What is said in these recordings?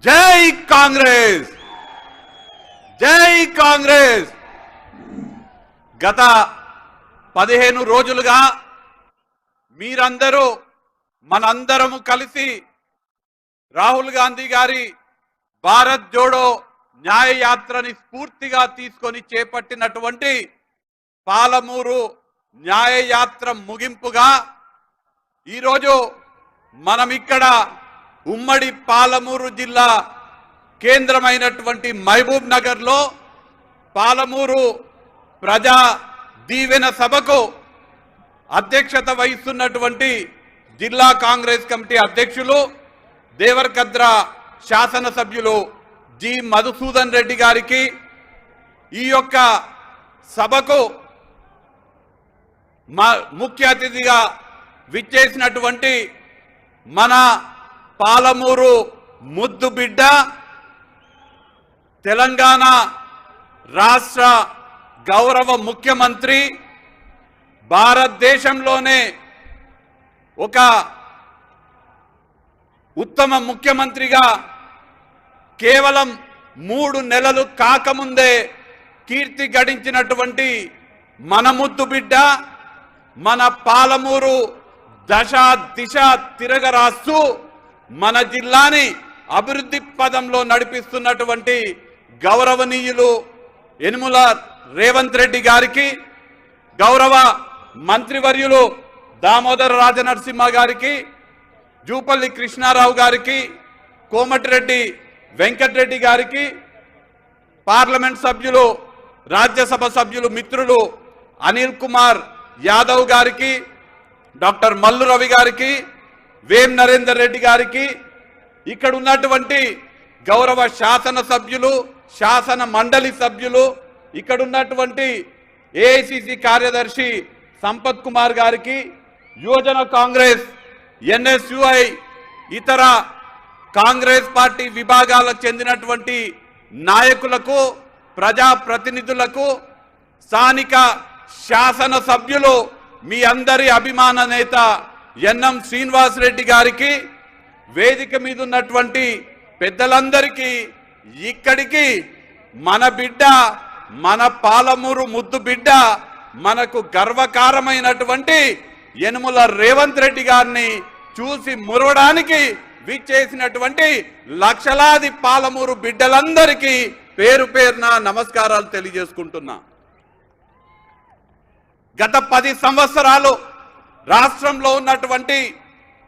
జై కాంగ్రెస్, జై కాంగ్రెస్. గత 15 రోజులుగా మీరందరూ మనందరము కలిసి రాహుల్ గాంధీ గారి భారత్ జోడో న్యాయ యాత్రని స్ఫూర్తిగా తీసుకొని చేపట్టినటువంటి పాలమూరు న్యాయ యాత్ర ముగింపుగా ఈరోజు మనం ఇక్కడ ఉమ్మడి పాలమూరు జిల్లా కేంద్రమైనటువంటి మహబూబ్ నగర్లో పాలమూరు ప్రజా దీవెన సభకు అధ్యక్షత వహిస్తున్నటువంటి జిల్లా కాంగ్రెస్ కమిటీ అధ్యక్షులు దేవరకద్ర శాసనసభ్యులు జి మధుసూదన్ రెడ్డి గారికి, ఈ యొక్క సభకు ముఖ్య అతిథిగా విచ్చేసినటువంటి మన పాలమూరు ముద్దు బిడ్డ, తెలంగాణ రాష్ట్ర గౌరవ ముఖ్యమంత్రి, భారతదేశంలోనే ఒక ఉత్తమ ముఖ్యమంత్రిగా కేవలం 3 నెలలు కాకముందే కీర్తి గడించినటువంటి మన ముద్దు బిడ్డ, మన పాలమూరు దశ దిశ తిరగరాస్తూ మన జిల్లాని అభివృద్ధి పదంలో నడిపిస్తున్నటువంటి గౌరవనీయులు యనుమల రేవంత్ రెడ్డి గారికి, గౌరవ మంత్రివర్యులు దామోదర రాజనరసింహ గారికి, జూపల్లి కృష్ణారావు గారికి, కోమటిరెడ్డి వెంకటరెడ్డి గారికి, పార్లమెంట్ సభ్యులు రాజ్యసభ సభ్యులు మిత్రులు అనిల్ కుమార్ యాదవ్ గారికి, డాక్టర్ మల్లు రవి గారికి, వేం నరేందర్ రెడ్డి గారికి, ఇక్కడ ఉన్నటువంటి గౌరవ శాసన సభ్యులు, శాసన మండలి సభ్యులు, ఇక్కడ ఉన్నటువంటి ఏఐసిసి కార్యదర్శి సంపత్ కుమార్ గారికి, యువజన కాంగ్రెస్, ఎన్ఎస్యుఐ, ఇతర కాంగ్రెస్ పార్టీ విభాగాలకు చెందినటువంటి నాయకులకు, ప్రజాప్రతినిధులకు, స్థానిక శాసన సభ్యులు, మీ అందరి అభిమాన నేత ఎన్ఎం శ్రీనివాస్ రెడ్డి గారికి, వేదిక మీద ఉన్నటువంటి పెద్దలందరికీ, ఇక్కడికి మన బిడ్డ, మన పాలమూరు ముద్దు బిడ్డ, మనకు గర్వకారమైనటువంటి యనుమల రేవంత్ రెడ్డి గారిని చూసి మురవడానికి విచ్చేసినటువంటి లక్షలాది పాలమూరు బిడ్డలందరికీ పేరు పేరున నమస్కారాలు తెలియజేసుకుంటున్నా. గత 10 సంవత్సరాలు రాష్ట్రంలో ఉన్నటువంటి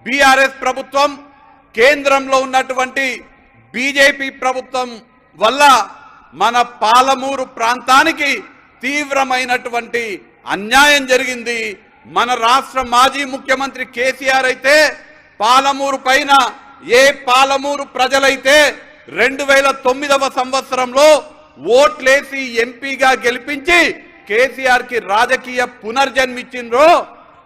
బీఆర్ఎస్ ప్రభుత్వం, కేంద్రంలో ఉన్నటువంటి బీజేపీ ప్రభుత్వం వల్ల మన పాలమూరు ప్రాంతానికి తీవ్రమైనటువంటి అన్యాయం జరిగింది. మన రాష్ట్ర మాజీ ముఖ్యమంత్రి కేసీఆర్ అయితే పాలమూరు పైన, ఏ పాలమూరు ప్రజలైతే 2009వ సంవత్సరంలో ఓట్లేసి ఎంపీగా గెలిపించి కేసీఆర్ కి రాజకీయ పునర్జన్మిచ్చిండ్రో,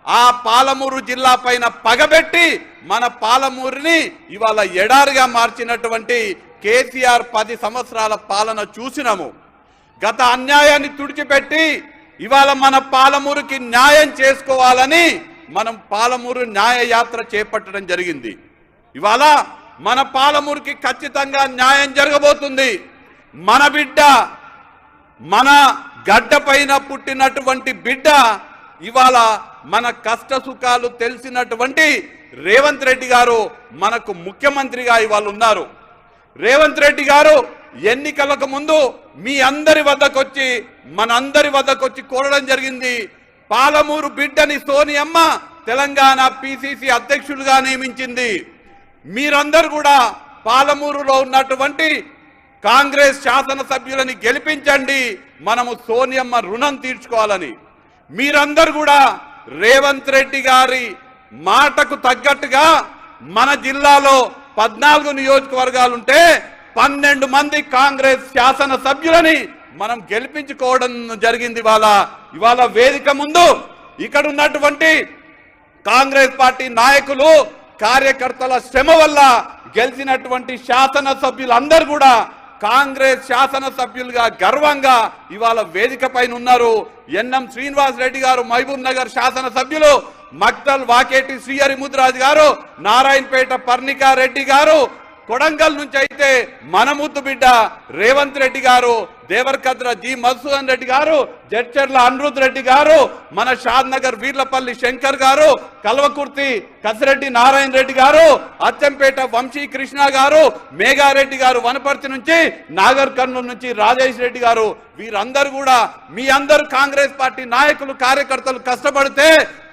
ఆ పాలమూరు జిల్లా పైన పగబెట్టి మన పాలమూరుని ఇవాళ ఎడారిగా మార్చినటువంటి కేసీఆర్ 10 సంవత్సరాల పాలన చూసినాము. గత అన్యాయాన్ని తుడిచిపెట్టి ఇవాళ మన పాలమూరుకి న్యాయం చేసుకోవాలని మనం పాలమూరు న్యాయ యాత్ర చేపట్టడం జరిగింది. ఇవాళ మన పాలమూరుకి ఖచ్చితంగా న్యాయం జరగబోతుంది. మన బిడ్డ, మన గడ్డ పైన పుట్టినటువంటి బిడ్డ, ఇవాళ మన కష్ట సుఖాలు తెలిసినటువంటి రేవంత్ రెడ్డి గారు మనకు ముఖ్యమంత్రిగా ఇవాళ ఉన్నారు. రేవంత్ రెడ్డి గారు ఎన్నికలకు ముందు మీ అందరి వద్దకొచ్చి, మనందరి వద్దకొచ్చి కోరడం జరిగింది. పాలమూరు బిడ్డని సోనియమ్మ తెలంగాణ పిసిసి అధ్యక్షులుగా నియమించింది. మీరందరూ కూడా పాలమూరులో ఉన్నటువంటి కాంగ్రెస్ శాసనసభ్యులని గెలిపించండి, మనము సోనియమ్మ రుణం తీర్చుకోవాలని. మీరందరూ కూడా రేవంత్ రెడ్డి గారి మాటకు తగ్గట్టుగా మన జిల్లాలో 14 నియోజకవర్గాలుంటే 12 మంది కాంగ్రెస్ శాసనసభ్యులని మనం గెలిపించుకోవడం జరిగింది. ఇవాళ వేదిక ముందు ఇక్కడ ఉన్నటువంటి కాంగ్రెస్ పార్టీ నాయకులు, కార్యకర్తల శ్రమ వల్ల గెలిచినటువంటి శాసనసభ్యులందరూ కూడా కాంగ్రెస్ శాసనసభ్యులుగా గర్వంగా ఇవాళ వేదిక పైన ఉన్నారు. ఎన్ఎం శ్రీనివాస్ రెడ్డి గారు మహబూబ్ నగర్ శాసనసభ్యులు, మక్తల్ వాకేటి శ్రీహరి ముద్రాజ్ గారు, నారాయణపేట పర్ణికా రెడ్డి గారు, కొడంగల్ నుంచి అయితే మన ముద్దు బిడ్డ రేవంత్ రెడ్డి గారు, దేవరకద్ర జి మధుసూదన్ రెడ్డి గారు, జడ్చర్ల అనిరుద్ రెడ్డి గారు, మన షాద్ నగర్ వీర్లపల్లి శంకర్ గారు, కల్వకుర్తి కసిరెడ్డి నారాయణ రెడ్డి గారు, అచ్చంపేట వంశీ కృష్ణ గారు, మేఘారెడ్డి గారు వనపర్తి నుంచి, నాగర్ కర్నూలు నుంచి రాజేష్ రెడ్డి గారు, వీరందరూ కూడా మీ అందరూ కాంగ్రెస్ పార్టీ నాయకులు కార్యకర్తలు కష్టపడితే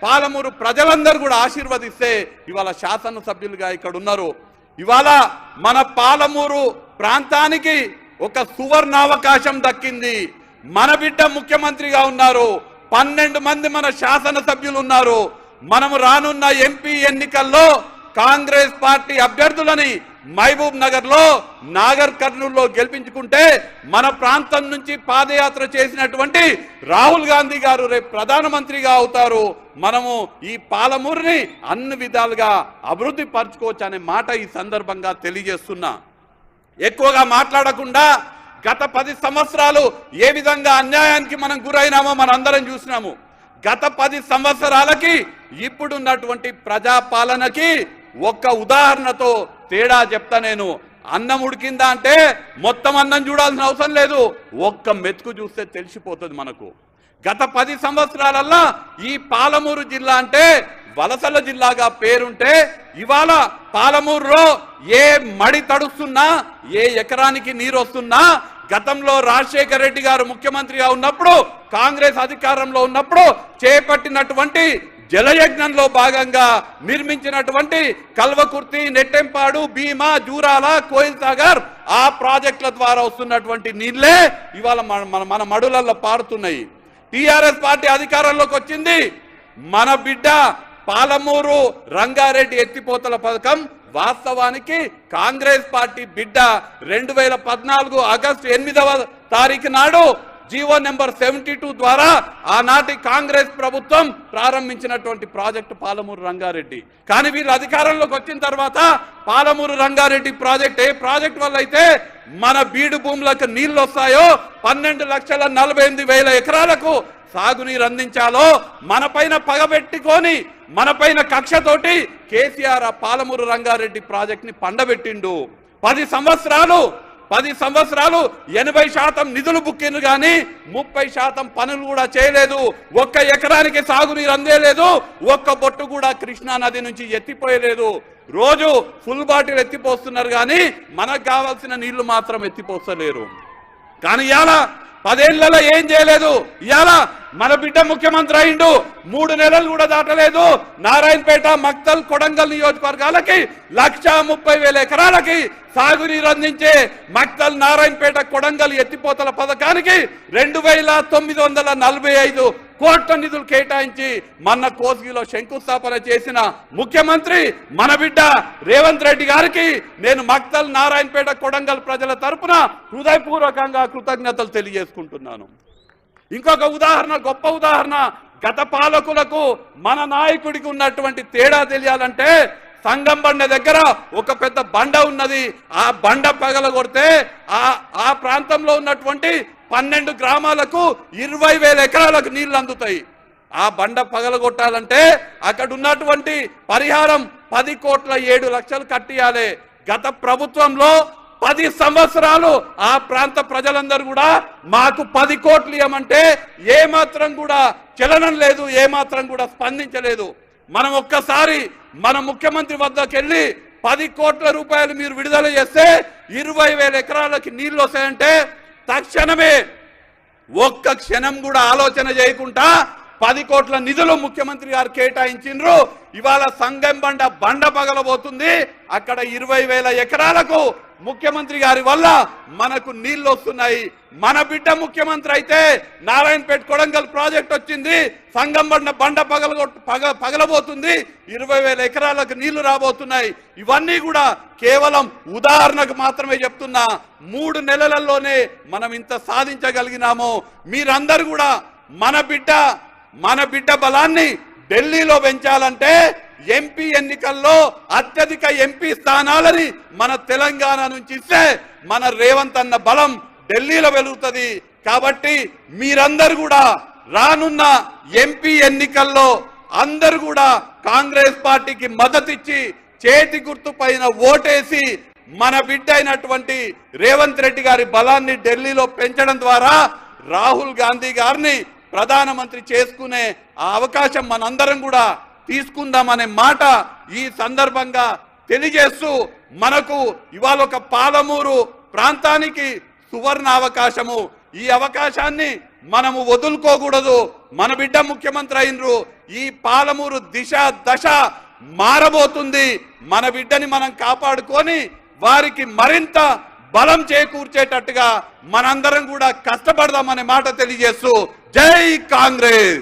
పాలమూరు ప్రజలందరూ కూడా ఆశీర్వదిస్తే ఇవాళ శాసనసభ్యులుగా ఇక్కడ ఉన్నారు. ఇవాళ మన పాలమూరు ప్రాంతానికి ఒక సువర్ణావకాశం దక్కింది. మన బిడ్డ ముఖ్యమంత్రిగా ఉన్నారు, 12 మంది మన శాసనసభ్యులు ఉన్నారు. మనము రానున్న ఎంపీ ఎన్నికల్లో కాంగ్రెస్ పార్టీ అభ్యర్థులని మహబూబ్ నగర్ లో, నాగర్ కర్నూలులో గెలిపించుకుంటే మన ప్రాంతం నుంచి పాదయాత్ర చేసినటువంటి రాహుల్ గాంధీ గారు రేపు ప్రధానమంత్రిగా అవుతారు. మనము ఈ పాలమూరుని అన్ని విధాలుగా అభివృద్ధి పరచుకోవచ్చు అనే మాట ఈ సందర్భంగా తెలియజేస్తున్నా. ఎక్కువగా మాట్లాడకుండా గత 10 సంవత్సరాలు ఏ విధంగా అన్యాయానికి మనం గురైనామో మనందరం చూసినాము. గత 10 సంవత్సరాలకి ఇప్పుడున్నటువంటి ప్రజాపాలనకి ఒక్క ఉదాహరణతో తేడా చెప్తా. నేను అన్నం ఉడికిందా అంటే మొత్తం అన్నం చూడాల్సిన అవసరం లేదు, ఒక్క మెతుకు చూస్తే తెలిసిపోతుంది మనకు. గత 10 సంవత్సరాలల్లా ఈ పాలమూరు జిల్లా అంటే వలసల జిల్లాగా పేరుంటే ఇవాళ పాలమూరులో ఏ మడి తడుస్తున్నా, ఏ ఎకరానికి నీరు వస్తున్నా, గతంలో రాజశేఖర రెడ్డి గారు ముఖ్యమంత్రిగా ఉన్నప్పుడు, కాంగ్రెస్ అధికారంలో ఉన్నప్పుడు చేపట్టినటువంటి జలయజ్ఞంలో భాగంగా నిర్మించినటువంటి కల్వకుర్తి, నెట్టెంపాడు, భీమా, జూరాల, కోయిల్ సాగర్ ఆ ప్రాజెక్టుల ద్వారా వస్తున్నటువంటి నీళ్లే ఇవాళ మన మడులల్లో పారుతున్నాయి. టిఆర్ఎస్ పార్టీ అధికారంలోకి వచ్చింది. మన బిడ్డ పాలమూరు రంగారెడ్డి ఎత్తిపోతల పథకం వాస్తవానికి కాంగ్రెస్ పార్టీ బిడ్డ 2014 ఆగస్టు 8వ తారీఖు నాడు జీవో నెంబర్ 72 ద్వారా ఆనాటి కాంగ్రెస్ ప్రభుత్వం ప్రారంభించినటువంటి ప్రాజెక్టు పాలమూరు రంగారెడ్డి. కానీ వీళ్ళు అధికారంలోకి వచ్చిన తర్వాత పాలమూరు రంగారెడ్డి ప్రాజెక్ట్ ఏ ప్రాజెక్ట్ వల్ల అయితే మన బీడు భూములకు నీళ్లు వస్తాయో 12,48,000 ఎకరాలకు సాగునీరు అందించాలో మన పైన పగబెట్టుకొని, మన పైన కక్షతోటి కేసీఆర్ ఆ పాలమూరు రంగారెడ్డి ప్రాజెక్ట్ ని పండబెట్టిండు. 10 సంవత్సరాలు 80% నిధులు బుక్కిండ్రు కానీ 30% పనులు కూడా చేయలేదు. ఒక్క ఎకరానికి సాగునీరు అందేలేదు, ఒక్క బొట్టు కూడా కృష్ణా నది నుంచి ఎత్తిపోయలేదు. రోజు ఫుల్ బాటిల్ ఎత్తిపోస్తున్నారు కానీ మనకు కావాల్సిన నీళ్లు మాత్రం ఎత్తిపోస్తలేరు. కానీ ఇవాళ 10 ఏళ్లలో ఏం చేయలేదు. ఇవాళ మన బిడ్డ ముఖ్యమంత్రి అయిండు, 3 నెలలు కూడా దాటలేదు. నారాయణపేట, మక్తల్, కొడంగల్ నియోజకవర్గాలకి 1,30,000 ఎకరాలకి సాగునీరు అందించే మక్తల్, నారాయణపేట, కొడంగల్ ఎత్తిపోతల పథకానికి 2,945 కోట్ల నిధులు కేటాయించి మన కోసిగిలో శంకుస్థాపన చేసిన ముఖ్యమంత్రి మన బిడ్డ రేవంత్ రెడ్డి గారికి నేను మక్తల్, నారాయణపేట, కొడంగల్ ప్రజల తరపున హృదయపూర్వకంగా కృతజ్ఞతలు తెలియజేసుకుంటున్నాను. ఇంకొక ఉదాహరణ, గొప్ప ఉదాహరణ, గత పాలకులకు మన నాయకుడికి ఉన్నటువంటి తేడా తెలియాలంటే సంగం బండ దగ్గర ఒక పెద్ద బండ ఉన్నది. ఆ బండ పగలగొడితే ఆ ప్రాంతంలో ఉన్నటువంటి 12 గ్రామాలకు 20,000 ఎకరాలకు నీళ్లు అందుతాయి. ఆ బండ పగలగొట్టాలంటే అక్కడ ఉన్నటువంటి పరిహారం 10,07,00,000 కట్టియాలి. గత ప్రభుత్వంలో 10 సంవత్సరాలు ఆ ప్రాంత ప్రజలందరూ కూడా మాకు 10 కోట్లు ఇవ్వమంటే ఏమాత్రం కూడా చలనం లేదు, ఏమాత్రం కూడా స్పందించలేదు. మనం ఒక్కసారి మన ముఖ్యమంత్రి వద్దకు వెళ్ళి 10 కోట్ల రూపాయలు మీరు విడుదల చేస్తే 20,000 ఎకరాలకి నీళ్లు వస్తాయంటే తక్షణమే ఒక్క క్షణం కూడా ఆలోచన చేయకుండా 10 కోట్ల నిధులు ముఖ్యమంత్రి గారు కేటాయించిండ్రు. ఇవాళ సంగం బండ పగలబోతుంది. అక్కడ 20,000 ఎకరాలకు ముఖ్యమంత్రి గారి వల్ల మనకు నీళ్లు వస్తున్నాయి. మన బిడ్డ ముఖ్యమంత్రి అయితే నారాయణపేట, కొడంగల్ ప్రాజెక్ట్ వచ్చింది, సంగం బండ పగలబోతుంది, 20,000 ఎకరాలకు నీళ్లు రాబోతున్నాయి. ఇవన్నీ కూడా కేవలం ఉదాహరణకు మాత్రమే చెప్తున్నా. 3 నెలలలోనే మనం ఇంత సాధించగలిగినాము. మీరందరూ కూడా మన బిడ్డ బలాన్ని ఢిల్లీలో పెంచాలంటే ఎంపీ ఎన్నికల్లో అత్యధిక ఎంపీ స్థానాలని మన తెలంగాణ నుంచి ఇస్తే మన రేవంత్ అన్న బలం ఢిల్లీలో వెలుగుతుంది. కాబట్టి మీరందరూ కూడా రానున్న ఎంపీ ఎన్నికల్లో అందరూ కూడా కాంగ్రెస్ పార్టీకి మద్దతు ఇచ్చి చేతి గుర్తు పైన ఓటేసి మన బిడ్డ అయినటువంటి రేవంత్ రెడ్డి గారి బలాన్ని ఢిల్లీలో పెంచడం ద్వారా రాహుల్ గాంధీ గారిని ప్రధానమంత్రి చేసుకునే ఆ అవకాశం మనందరం కూడా తీసుకుందామనే మాట ఈ సందర్భంగా తెలియజేస్తూ మనకు ఇవాళ ఒక పాలమూరు ప్రాంతానికి సువర్ణ అవకాశము, ఈ అవకాశాన్ని మనము వదులుకోకూడదు. మన బిడ్డ ముఖ్యమంత్రి అయినరు, ఈ పాలమూరు దిశ దశ మారబోతుంది. మన బిడ్డని మనం కాపాడుకొని వారికి మరింత బలం చేకూర్చేటట్టుగా మనందరం కూడా కష్టపడదామనే మాట తెలియజేస్తూ జై కాంగ్రెస్.